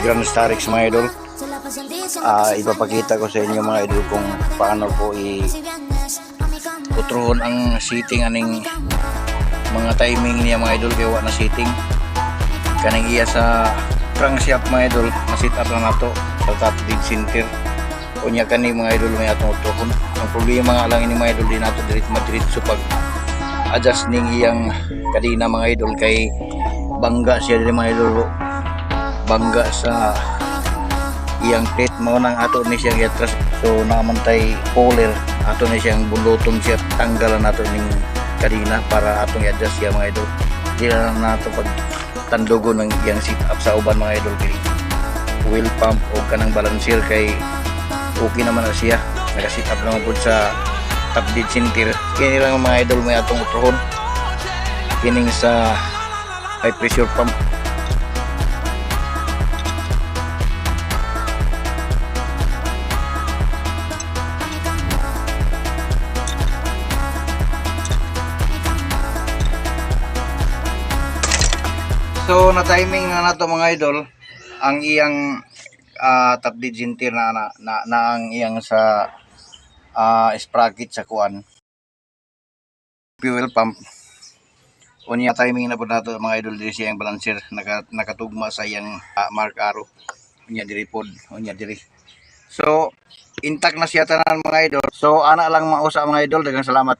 Grand Starix mga idol. Ipapakita ko sa inyo mga idol kung paano po i-utrohon ang setting aning mga timing niya mga idol, gawa na setting kaning iya sa crankshaft mga idol, na-set up na nato sa top dead center. Kunya kani mga idol may atong utrohon. Ang problema nga lang ini mga idol, di nato diretso pag adjust ning iyang kadina mga idol, kay bangga siya din mga idol, bangga sa iyang plate mo nang ato ni siyang iatras. So namantay puller ato ni siyang buluton siya, tanggalan nato ning kadina para atong i-adjust siya mga idol. Di lang nato pag tandugo ng iyang sit up sa uban mga idol, kay wheel pump o kanang balancer kay okay naman na siya, naka-sit up naman po sa top dead center. Kini lang mga idol may atong utrohon kining sa high pressure pump. So na timing na nato mga idol ang iyang top dead center na ang iyang sa sprocket sa kuan fuel pump. Unya timing na po nato mga idol, diri siyang balancer nakatugma sa iyang mark arrow. Unya diri pod, unya diri. So intact na siya tanan mga idol. So ana lang mausa mga idol, daghang salamat.